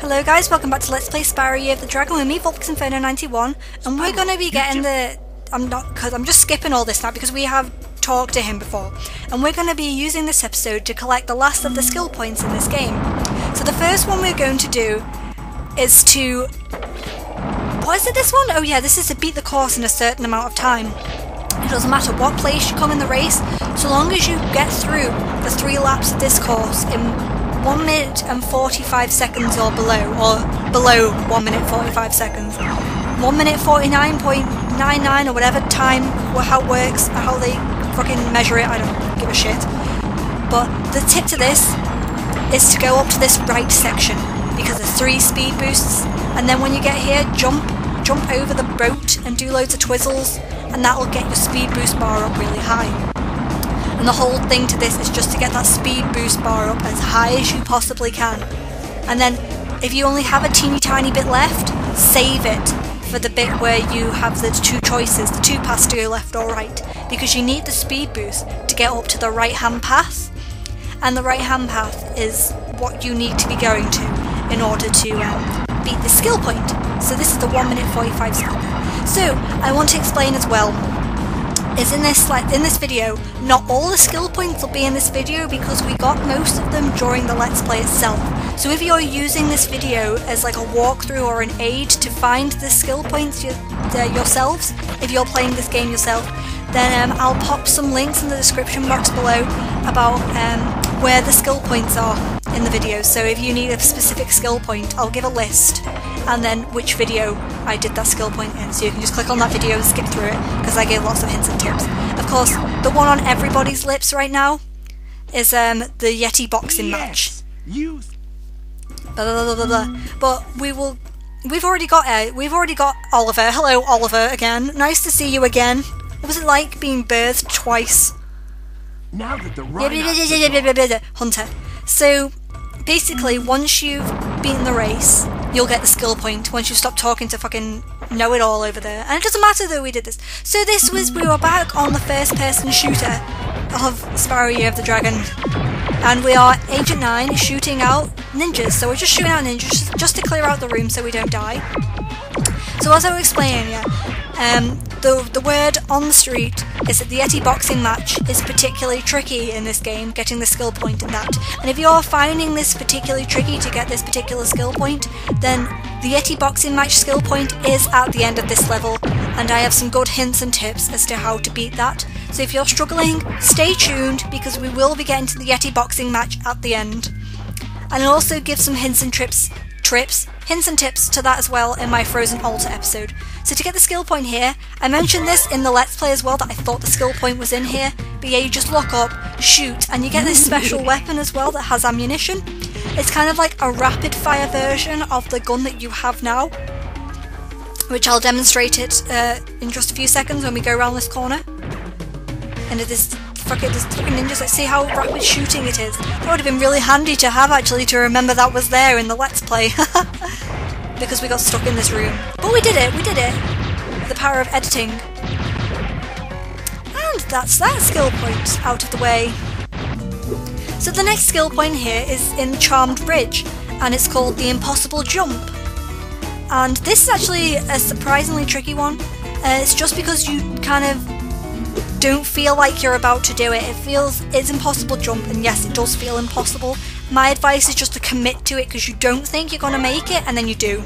Hello guys, welcome back to Let's Play Spyro Year of the Dragon with me, Inferno91, and we're going to be getting the... I'm just skipping all this now because we have talked to him before, and we're going to be using this episode to collect the last of the skill points in this game. So the first one we're going to do is to... What is it, this one? Oh yeah, this is to beat the course in a certain amount of time. It doesn't matter what place you come in the race, so long as you get through the 3 laps of this course in 1 minute and 45 seconds or below 1 minute 45 seconds. 1 minute 49.99 or whatever time, how it works, how they fucking measure it, I don't give a shit. But the tip to this is to go up to this right section, because there's 3 speed boosts, and then when you get here, jump over the boat and do loads of twizzles, and that'll get your speed boost bar up really high. And the whole thing to this is just to get that speed boost bar up as high as you possibly can. And then, if you only have a teeny tiny bit left, save it for the bit where you have the 2 choices, the 2 paths to go left or right, because you need the speed boost to get up to the right hand path, and the right hand path is what you need to be going to in order to beat the skill point. So this is the 1 minute 45 seconds. So I want to explain as well, is in this video, not all the skill points will be in this video because we got most of them during the Let's Play itself. So if you're using this video as like a walkthrough or an aid to find the skill points yourselves, if you're playing this game yourself, then I'll pop some links in the description box below about where the skill points are in the video. So if you need a specific skill point, I'll give a list and then which video I did that skill point in, so you can just click on that video and skip through it, because I gave lots of hints and tips. Of course, the one on everybody's lips right now is the Yeti boxing match. Blah, blah, blah, blah, blah. But we've already got Oliver. Hello, Oliver, again. Nice to see you again. What was it like being birthed twice? Now that the Hunter. So basically, once you've beaten the race, you'll get the skill point once you stop talking to fucking know-it-all over there. And it doesn't matter that we did this. So we were back on the first-person shooter of Spyro Year of the Dragon. And we are Agent 9 shooting out ninjas. So we're just shooting out ninjas just to clear out the room so we don't die. So as I was explaining, the word on the street is that the Yeti boxing match is particularly tricky in this game, getting the skill point in that. And if you're finding this particularly tricky to get this particular skill point, then the Yeti boxing match skill point is at the end of this level, and I have some good hints and tips as to how to beat that. So if you're struggling, stay tuned, because we will be getting to the Yeti boxing match at the end. And I'll also give some hints and tips to that as well in my Frozen Altar episode. So to get the skill point here, I mentioned this in the Let's Play as well, that I thought the skill point was in here, but yeah, you just look up, shoot, and you get this special weapon as well that has ammunition. It's kind of like a rapid fire version of the gun that you have now, which I'll demonstrate it in just a few seconds when we go around this corner. And there's fucking ninjas, let's see how rapid shooting it is. That would have been really handy to have actually, to remember that was there in the Let's Play. Because we got stuck in this room. But we did it! The power of editing. And that's that skill point out of the way. So the next skill point here is in the Charmed Bridge, and it's called the Impossible Jump. And this is actually a surprisingly tricky one. It's just because you kind of don't feel like you're about to do it. It's impossible jump, and yes, it does feel impossible. My advice is just to commit to it, because you don't think you're going to make it, and then you do.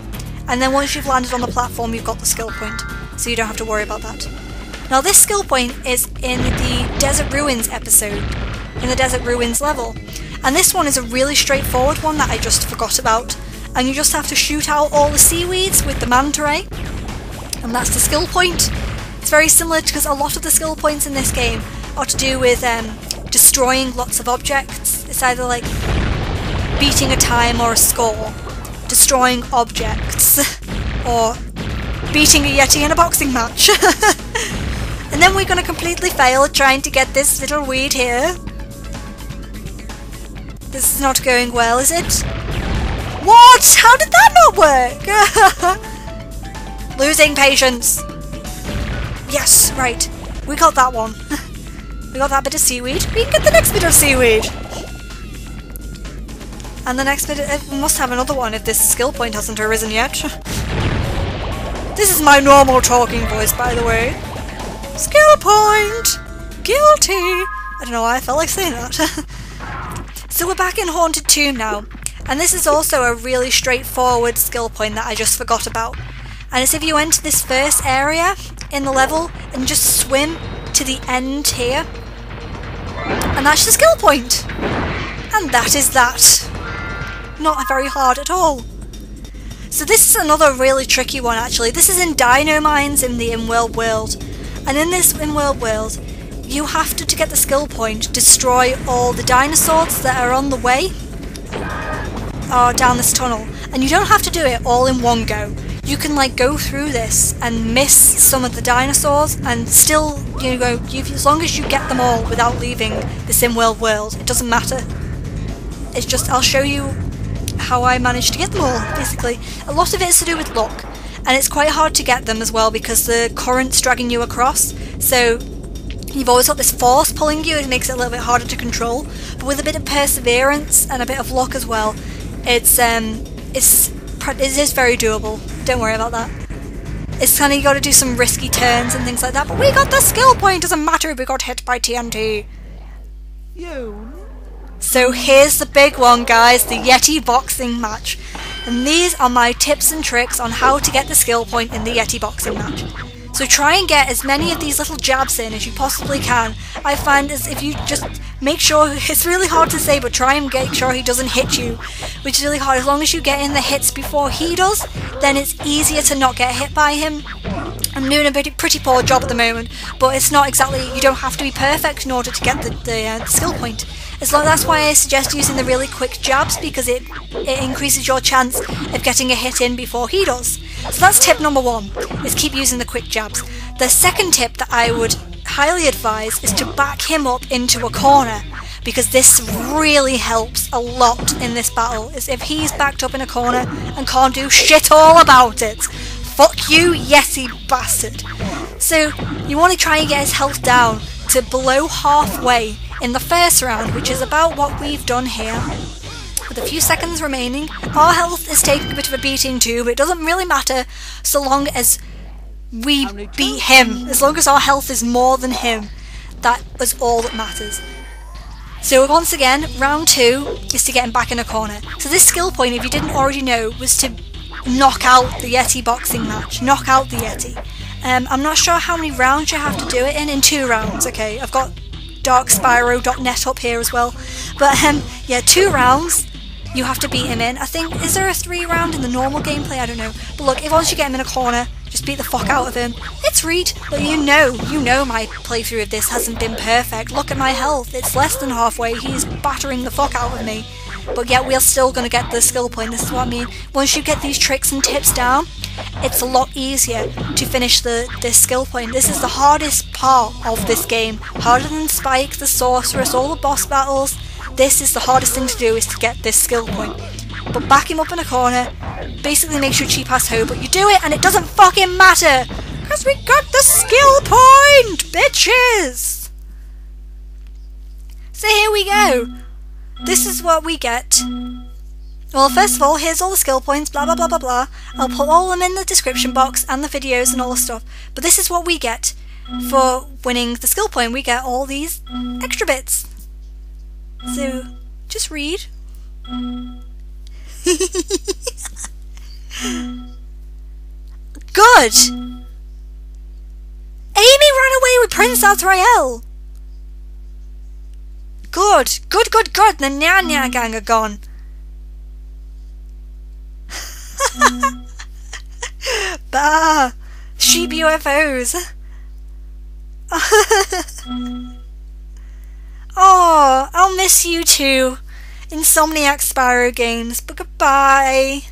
And then once you've landed on the platform, you've got the skill point, so you don't have to worry about that. Now this skill point is in the Desert Ruins episode, in the Desert Ruins level. And this one is a really straightforward one that I just forgot about. And you just have to shoot out all the seaweeds with the manta ray, and that's the skill point. It's very similar, because a lot of the skill points in this game are to do with destroying lots of objects. It's either like beating a time or a score, destroying objects, or beating a Yeti in a boxing match. And then we're going to completely fail at trying to get this little weed here. This is not going well, is it? What? How did that not work? Losing patience. Yes, right. We got that one. We got that bit of seaweed. We can get the next bit of seaweed. And the next bit, we must have another one if this skill point hasn't arisen yet. This is my normal talking voice, by the way. Skill point! Guilty! I don't know why I felt like saying that. So we're back in Haunted Tomb now. And this is also a really straightforward skill point that I just forgot about. And it's if you enter this first area in the level and just swim to the end here. And that's the skill point. And that is that. Not very hard at all. So this is another really tricky one actually. This is in Dino Mines in the in-world world. And in this in-world world, you have to get the skill point, destroy all the dinosaurs that are on the way down this tunnel. And you don't have to do it all in one go. You can like go through this and miss some of the dinosaurs and still, you know, as long as you get them all without leaving this in-world world, it doesn't matter. It's just, I'll show you how I managed to get them all, basically. A lot of it is to do with luck, and it's quite hard to get them as well because the current's dragging you across, so you've always got this force pulling you. It makes it a little bit harder to control, but with a bit of perseverance and a bit of luck as well, it is very doable. Don't worry about that. It's kind of, you got to do some risky turns and things like that, but we got the skill point. Doesn't matter if we got hit by TNT. So here's the big one, guys, the Yeti boxing match. And these are my tips and tricks on how to get the skill point in the Yeti boxing match. So try and get as many of these little jabs in as you possibly can. I find is if you just make sure, it's really hard to say, but try and make sure he doesn't hit you, which is really hard. As long as you get in the hits before he does, then it's easier to not get hit by him. I'm doing a pretty poor job at the moment, but it's not exactly, you don't have to be perfect in order to get the skill point. That's why I suggest using the really quick jabs, because it increases your chance of getting a hit in before he does. So that's tip number one, is keep using the quick jabs. The second tip that I would highly advise is to back him up into a corner, because this really helps a lot in this battle, is if he's backed up in a corner and can't do shit all about it. Fuck you, Yeti bastard. So you want to try and get his health down to below halfway in the first round, which is about what we've done here. With a few seconds remaining, our health is taking a bit of a beating too, but it doesn't really matter so long as we beat him. As long as our health is more than him, that is all that matters. So once again, round 2 is to get him back in a corner. So this skill point, if you didn't already know, was to knock out the Yeti boxing match. Knock out the Yeti. I'm not sure how many rounds you have to do it in 2 rounds, okay? I've got darkspyro.net up here as well. But yeah, 2 rounds you have to beat him in. I think, is there a 3 round in the normal gameplay? I don't know. But look, if once you get him in a corner, just beat the fuck out of him. It's Reed, but you know my playthrough of this hasn't been perfect. Look at my health, it's less than halfway. He's battering the fuck out of me. But yeah, we're still going to get the skill point. This is what I mean. Once you get these tricks and tips down, it's a lot easier to finish this skill point. This is the hardest part of this game. Harder than Spike, the Sorceress, all the boss battles. This is the hardest thing to do, is to get this skill point. But back him up in a corner, basically makes you a cheap ass hoe, but you do it and it doesn't fucking matter! Because we got the skill point, bitches! So here we go. This is what we get. Well, first of all, here's all the skill points, blah blah blah blah blah. I'll put all of them in the description box and the videos and all the stuff. But this is what we get for winning the skill point. We get all these extra bits. So, just read. Good! Amy ran away with Prince Azrael! Good! Good, good, good! The Nya Nya gang are gone. Bah! Sheep UFOs! Oh, I'll miss you too. Insomniac Spyro games, but goodbye.